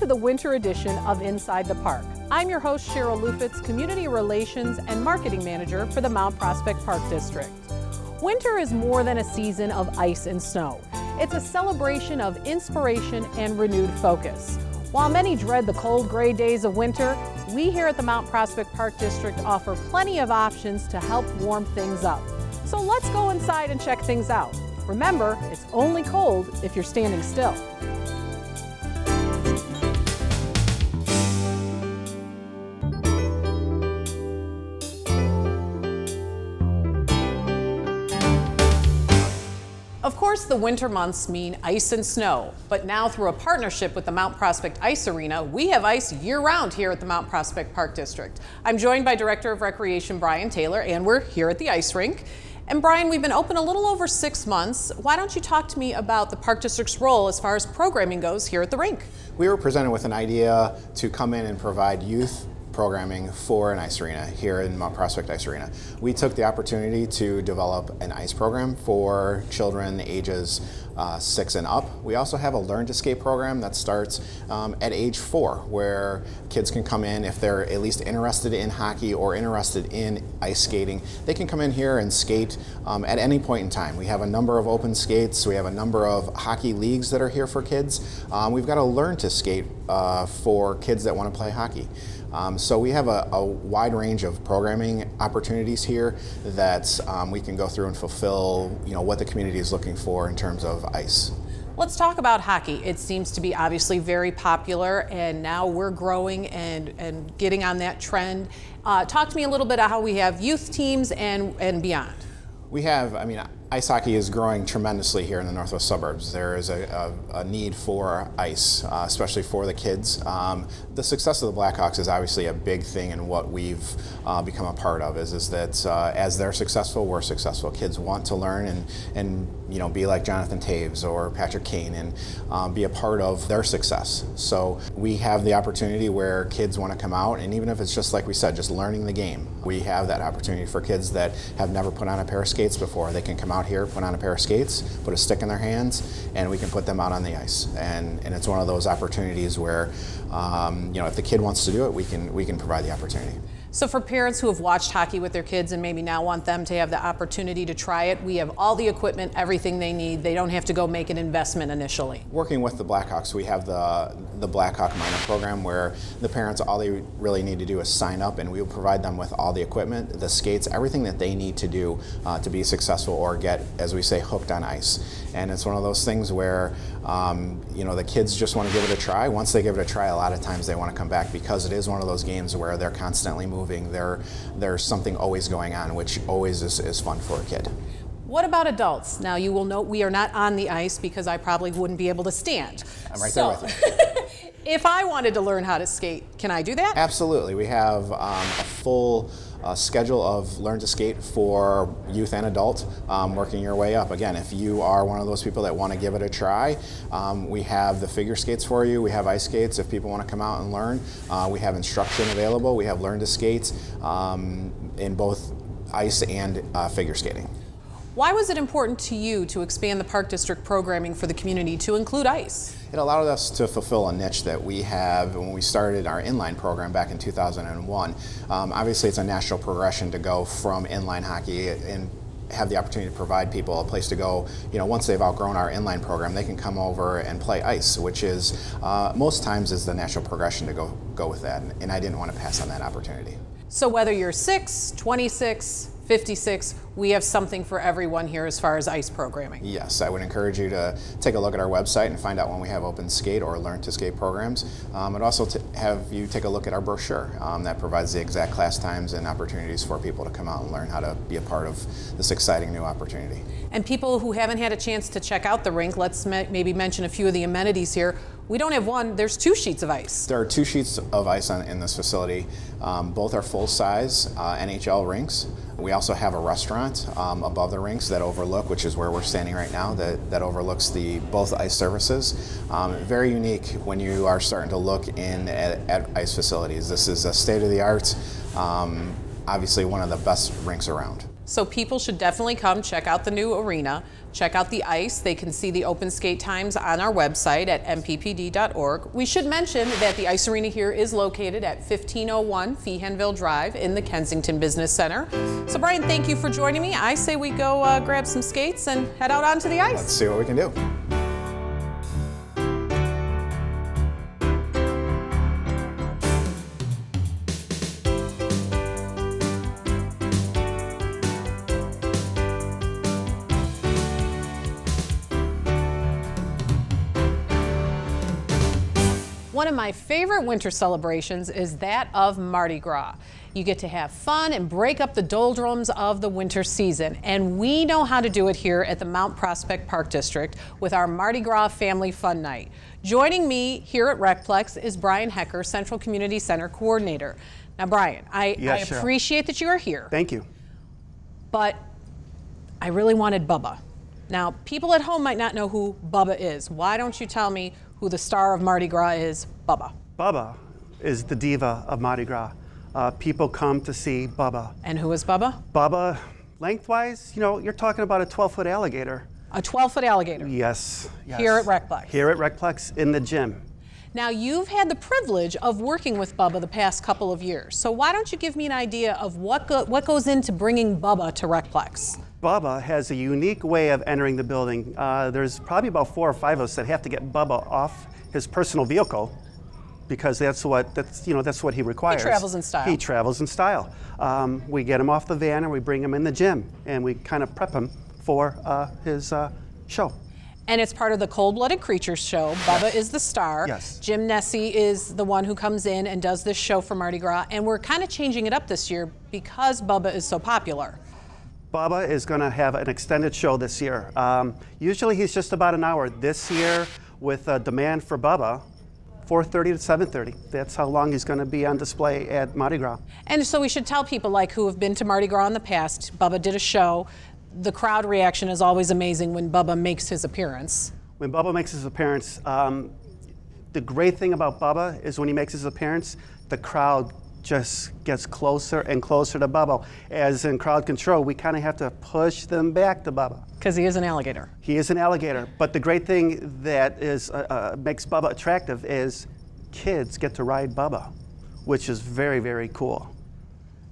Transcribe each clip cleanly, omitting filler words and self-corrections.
to the winter edition of Inside the Park. I'm your host, Cheryl Lufitz, Community Relations and Marketing Manager for the Mount Prospect Park District. Winter is more than a season of ice and snow. It's a celebration of inspiration and renewed focus. While many dread the cold, gray days of winter, we here at the Mount Prospect Park District offer plenty of options to help warm things up. So let's go inside and check things out. Remember, it's only cold if you're standing still. Of course, the winter months mean ice and snow, but now through a partnership with the Mount Prospect Ice Arena, we have ice year-round here at the Mount Prospect Park District. I'm joined by Director of Recreation Brian Taylor, and we're here at the ice rink. And Brian, we've been open a little over 6 months. Why don't you talk to me about the Park District's role as far as programming goes here at the rink? We were presented with an idea to come in and provide youth programming for an ice arena here in Mount Prospect Ice Arena. We took the opportunity to develop an ice program for children ages 6 and up. We also have a Learn to Skate program that starts at age 4, where kids can come in if they're at least interested in hockey or interested in ice skating. They can come in here and skate at any point in time. We have a number of open skates. We have a number of hockey leagues that are here for kids. We've got a Learn to Skate for kids that want to play hockey. So we have a wide range of programming opportunities here that we can go through and fulfill, what the community is looking for in terms of ice. Let's talk about hockey. It seems to be obviously very popular, and now we're growing and getting on that trend. Talk to me a little bit about how we have youth teams and beyond. We have, ice hockey is growing tremendously here in the northwest suburbs. There is a need for ice, especially for the kids. The success of the Blackhawks is obviously a big thing in what we've become a part of, is that as they're successful, we're successful. Kids want to learn and be like Jonathan Taves or Patrick Kane and be a part of their success. So we have the opportunity where kids want to come out, and even if it's just like we said, just learning the game, we have that opportunity for kids that have never put on a pair of skates before. They can come out here, put on a pair of skates, put a stick in their hands, and we can put them out on the ice. And it's one of those opportunities where, if the kid wants to do it, we can provide the opportunity. So for parents who have watched hockey with their kids and maybe now want them to have the opportunity to try it, we have all the equipment, everything they need. They don't have to go make an investment initially. Working with the Blackhawks, we have the Blackhawk Minor program where the parents, all they really need to do is sign up, and we will provide them with all the equipment, the skates, everything that they need to do to be successful or get, as we say, hooked on ice. And it's one of those things where the kids just want to give it a try. Once they give it a try, a lot of times they want to come back, because it is one of those games where they're constantly moving. There's something always going on, which always is fun for a kid. What about adults? Now, you will note we are not on the ice because I probably wouldn't be able to stand. I'm right there with you. If I wanted to learn how to skate, can I do that? Absolutely. We have a full schedule of Learn to Skate for youth and adult, working your way up. Again, if you are one of those people that want to give it a try, we have the figure skates for you. We have ice skates if people want to come out and learn. We have instruction available. We have Learn to Skate in both ice and figure skating. Why was it important to you to expand the Park District programming for the community to include ice? It allowed us to fulfill a niche that we have when we started our inline program back in 2001. Obviously, it's a natural progression to go from inline hockey and have the opportunity to provide people a place to go. Once they've outgrown our inline program, they can come over and play ice, which is most times is the natural progression to go with that. And I didn't want to pass on that opportunity. So whether you're 6, 26, 56, we have something for everyone here as far as ice programming. Yes, I would encourage you to take a look at our website and find out when we have open skate or Learn to Skate programs. And also to have you take a look at our brochure that provides the exact class times and opportunities for people to come out and learn how to be a part of this exciting new opportunity. And people who haven't had a chance to check out the rink, let's maybe mention a few of the amenities here. We don't have one, there's 2 sheets of ice. There are 2 sheets of ice in this facility. Both are full-size NHL rinks. We also have a restaurant above the rinks that overlook, which is where we're standing right now, that overlooks both ice surfaces. Very unique when you are starting to look in at ice facilities. This is a state-of-the-art, obviously one of the best rinks around. So people should definitely come check out the new arena, check out the ice. They can see the open skate times on our website at mppd.org. We should mention that the ice arena here is located at 1501 Feehanville Drive in the Kensington Business Center. So Brian, thank you for joining me. I say we go grab some skates and head out onto the ice. Let's see what we can do. One of my favorite winter celebrations is that of Mardi Gras. You get to have fun and break up the doldrums of the winter season, and we know how to do it here at the Mount Prospect Park District with our Mardi Gras Family Fun Night. Joining me here at Recplex is Brian Hecker, Central Community Center Coordinator. Now Brian, I appreciate that you are here. Thank you. But I really wanted Bubba. Now, people at home might not know who Bubba is. Why don't you tell me who the star of Mardi Gras is, Bubba? Bubba is the diva of Mardi Gras. People come to see Bubba. And who is Bubba? Bubba, lengthwise, you know, you're talking about a 12-foot alligator. A 12-foot alligator? Yes, yes. Here at Recplex? Here at Recplex in the gym. Now, you've had the privilege of working with Bubba the past couple of years. So why don't you give me an idea of what goes into bringing Bubba to Recplex? Bubba has a unique way of entering the building. There's probably about 4 or 5 of us that have to get Bubba off his personal vehicle because that's what he requires. He travels in style. He travels in style. We get him off the van and we bring him in the gym and we kind of prep him for his show. And it's part of the Cold-Blooded Creatures show. Bubba is the star. Yes. Jim Nessie is the one who comes in and does this show for Mardi Gras. And we're kind of changing it up this year because Bubba is so popular. Bubba is going to have an extended show this year. Usually he's just about an hour. This year, with demand for Bubba, 4:30 to 7:30. That's how long he's going to be on display at Mardi Gras. And so we should tell people like who have been to Mardi Gras in the past, Bubba did a show. The crowd reaction is always amazing when Bubba makes his appearance. When Bubba makes his appearance, the great thing about Bubba is when he makes his appearance, the crowd just gets closer and closer to Bubba. As in crowd control, we kind of have to push them back to Bubba. Because he is an alligator. He is an alligator, but the great thing that makes Bubba attractive is kids get to ride Bubba, which is very, very cool.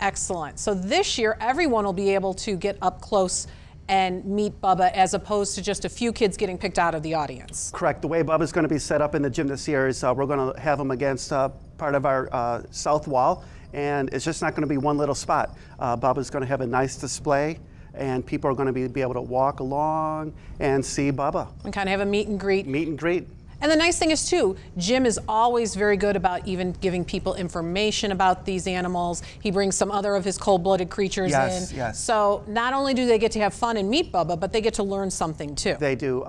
Excellent. So this year, everyone will be able to get up close and meet Bubba as opposed to just a few kids getting picked out of the audience. Correct. The way Bubba's going to be set up in the gym this year is we're going to have him against part of our south wall, and it's just not going to be one little spot. Bubba's going to have a nice display, and people are going to be able to walk along and see Bubba. And kind of have a meet and greet. Meet and greet. And the nice thing is, too, Jim is always very good about even giving people information about these animals. He brings some other of his cold-blooded creatures in. Yes. So not only do they get to have fun and meet Bubba, but they get to learn something, too. They do.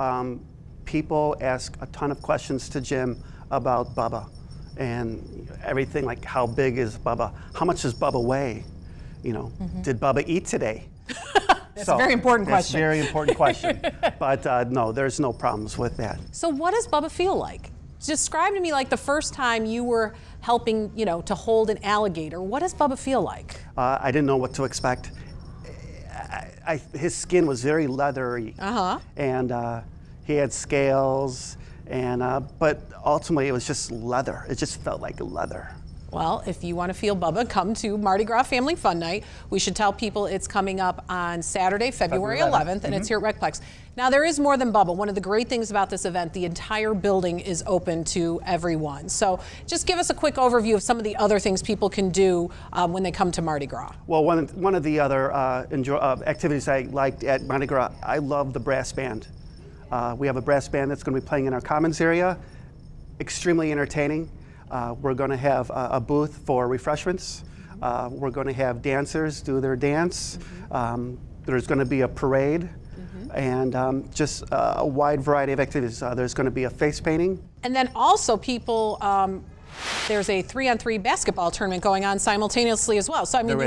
People ask a ton of questions to Jim about Bubba and everything like how big is Bubba? How much does Bubba weigh? You know, did Bubba eat today? That's a very important question. That's a very important question. But no, there's no problems with that. So what does Bubba feel like? Describe to me like the first time you were helping, you know, to hold an alligator. What does Bubba feel like? I didn't know what to expect. His skin was very leathery. And he had scales, and but ultimately it was just leather. It just felt like leather. Well, if you want to feel Bubba, come to Mardi Gras Family Fun Night. We should tell people it's coming up on Saturday, February 11th, and it's here at Recplex. Now, there is more than Bubba. One of the great things about this event, the entire building is open to everyone. So just give us a quick overview of some of the other things people can do when they come to Mardi Gras. Well, one of the other activities I liked at Mardi Gras, I love the brass band. We have a brass band that's going to be playing in our commons area. Extremely entertaining. We're going to have a booth for refreshments. We're going to have dancers do their dance. There's going to be a parade and just a wide variety of activities. There's going to be a face painting. And then also people, there's a 3-on-3 basketball tournament going on simultaneously as well. So I mean,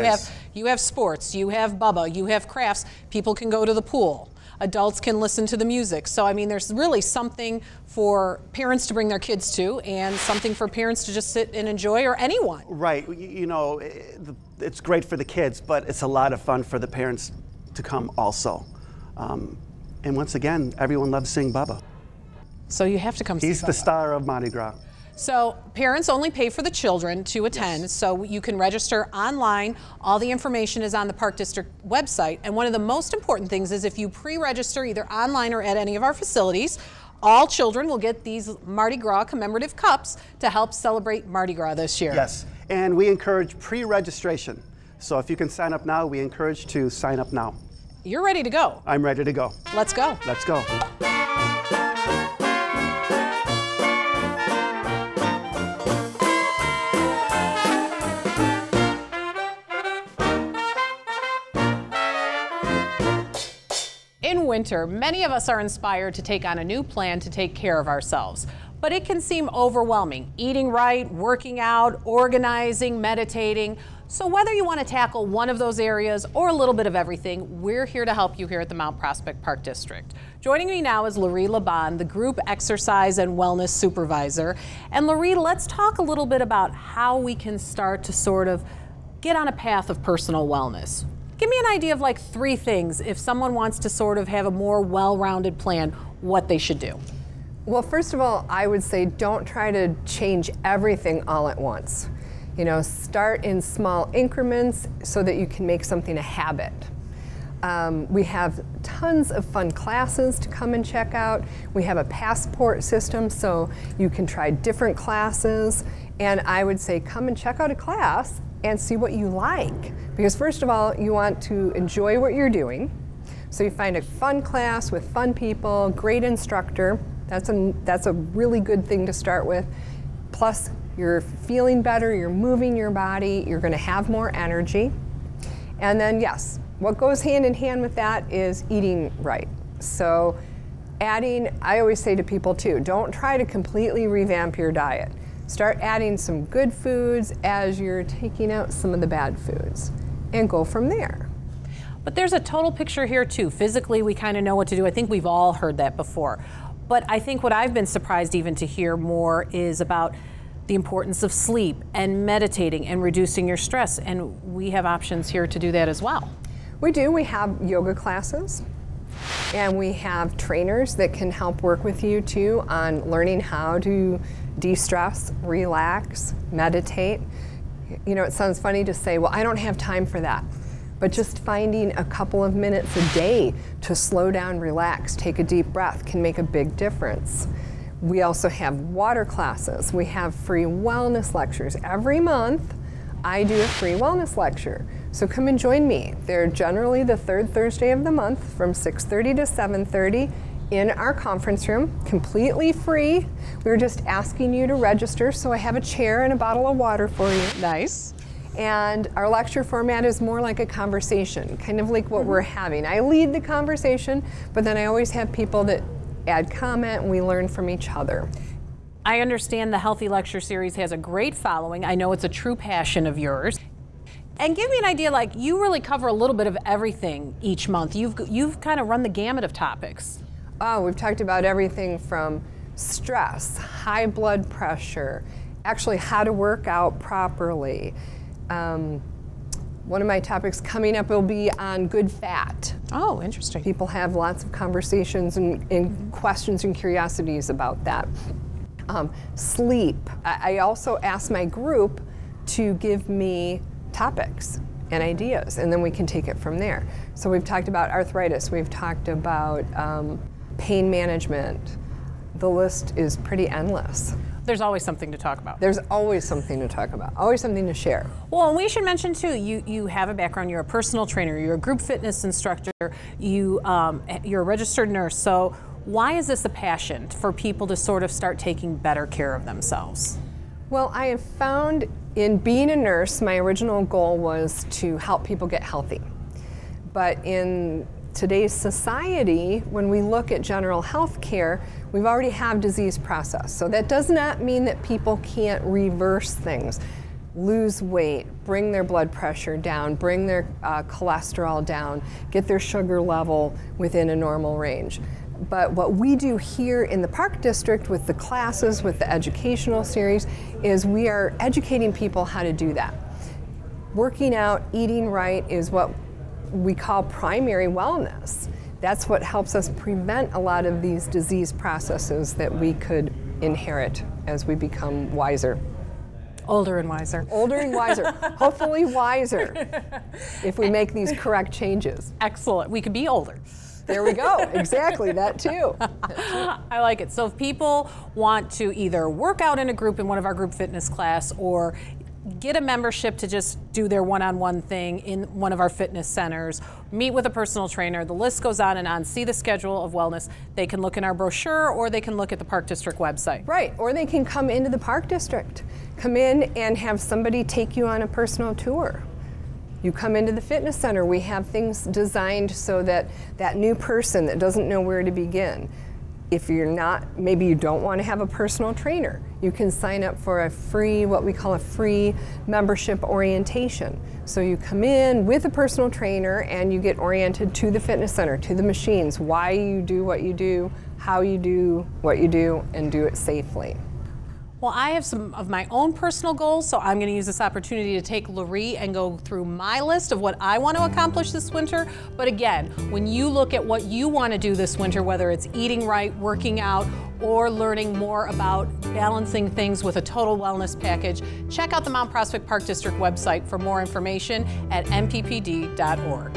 you have sports, you have Bubba, you have crafts. People can go to the pool. Adults can listen to the music. So, I mean, there's really something for parents to bring their kids to and something for parents to just sit and enjoy, or anyone. Right. You know, it's great for the kids, but it's a lot of fun for the parents to come also. And once again, everyone loves seeing Bubba. So you have to come see He's Bubba. the star of Mardi Gras. So parents only pay for the children to attend, Yes. so you can register online. All the information is on the Park District website. And one of the most important things is if you pre-register either online or at any of our facilities, all children will get these Mardi Gras commemorative cups to help celebrate Mardi Gras this year. Yes, and we encourage pre-registration. So if you can sign up now, we encourage to sign up now. You're ready to go. I'm ready to go. Let's go. Let's go. In winter, many of us are inspired to take on a new plan to take care of ourselves. But it can seem overwhelming, eating right, working out, organizing, meditating. So whether you want to tackle one of those areas or a little bit of everything, we're here to help you here at the Mount Prospect Park District. Joining me now is Laurie Laban, the Group Exercise and Wellness Supervisor. And Laurie, let's talk a little bit about how we can start to sort of get on a path of personal wellness. Give me an idea of like 3 things if someone wants to sort of have a more well-rounded plan, what they should do. Well, first of all, I would say don't try to change everything all at once. You know, start in small increments so that you can make something a habit. We have tons of fun classes to come and check out. We have a passport system so you can try different classes. And I would say come and check out a class and see what you like. Because first of all, you want to enjoy what you're doing. So you find a fun class with fun people, great instructor. That's a really good thing to start with. Plus, you're feeling better, you're moving your body, you're gonna have more energy. And then yes, what goes hand in hand with that is eating right. So adding, I always say to people too, don't try to completely revamp your diet. Start adding some good foods as you're taking out some of the bad foods and go from there. But there's a total picture here too. Physically, we kind of know what to do. I think we've all heard that before. But I think what I've been surprised even to hear more is about the importance of sleep and meditating and reducing your stress. And we have options here to do that as well. We do. We have yoga classes and we have trainers that can help work with you too on learning how to de-stress, relax, meditate. You know, it sounds funny to say, well, I don't have time for that. But just finding a couple of minutes a day to slow down, relax, take a deep breath can make a big difference. We also have water classes. We have free wellness lectures. Every month, I do a free wellness lecture. So come and join me. They're generally the 3rd Thursday of the month from 6:30 to 7:30 in our conference room, completely free. We're just asking you to register, so I have a chair and a bottle of water for you. Nice. And our lecture format is more like a conversation, kind of like what we're having. I lead the conversation, but then I always have people that add comment and we learn from each other. I understand the Healthy Lecture Series has a great following. I know it's a true passion of yours. And give me an idea, like you really cover a little bit of everything each month. You've kind of run the gamut of topics. Oh, we've talked about everything from stress, high blood pressure, actually how to work out properly. One of my topics coming up will be on good fat. Oh, interesting. People have lots of conversations and questions and curiosities about that. Sleep. I also ask my group to give me topics and ideas, and then we can take it from there. So we've talked about arthritis, we've talked about pain management. The list is pretty endless. There's always something to talk about. There's always something to talk about, always something to share. Well, and we should mention too, you have a background, you're a personal trainer, you're a group fitness instructor, you're a registered nurse, so why is this a passion for people to sort of start taking better care of themselves? Well, I have found in being a nurse, my original goal was to help people get healthy. But in today's society, when we look at general health care, we've already have disease process. So that does not mean that people can't reverse things, lose weight, bring their blood pressure down, bring their cholesterol down, get their sugar level within a normal range. But what we do here in the Park District with the classes, with the educational series, is we are educating people how to do that. Working out, eating right is what we call primary wellness. That's what helps us prevent a lot of these disease processes that we could inherit as we become wiser. Older and wiser. Older and wiser. Hopefully wiser if we make these correct changes. Excellent. We could be older. There we go. Exactly, that too. I like it. So if people want to either work out in a group in one of our group fitness class or get a membership to just do their one-on-one thing in one of our fitness centers, meet with a personal trainer, the list goes on and on, see the schedule of wellness, they can look in our brochure or they can look at the Park District website. Right, or they can come into the Park District. Come in and have somebody take you on a personal tour. You come into the fitness center, we have things designed so that that new person that doesn't know where to begin, if you're not, maybe you don't want to have a personal trainer, you can sign up for a free, what we call a free membership orientation. So you come in with a personal trainer and you get oriented to the fitness center, to the machines, why you do what you do, how you do what you do, and do it safely. Well, I have some of my own personal goals, so I'm going to use this opportunity to take Loree and go through my list of what I want to accomplish this winter. But again, when you look at what you want to do this winter, whether it's eating right, working out, or learning more about balancing things with a total wellness package, check out the Mount Prospect Park District website for more information at mppd.org.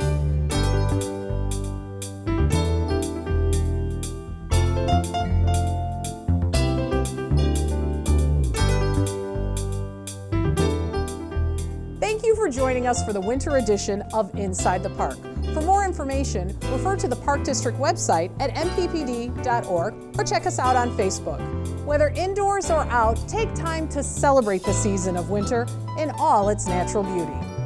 Thank you for joining us for the winter edition of Inside the Park. For more information, refer to the Park District website at mppd.org or check us out on Facebook. Whether indoors or out, take time to celebrate the season of winter in all its natural beauty.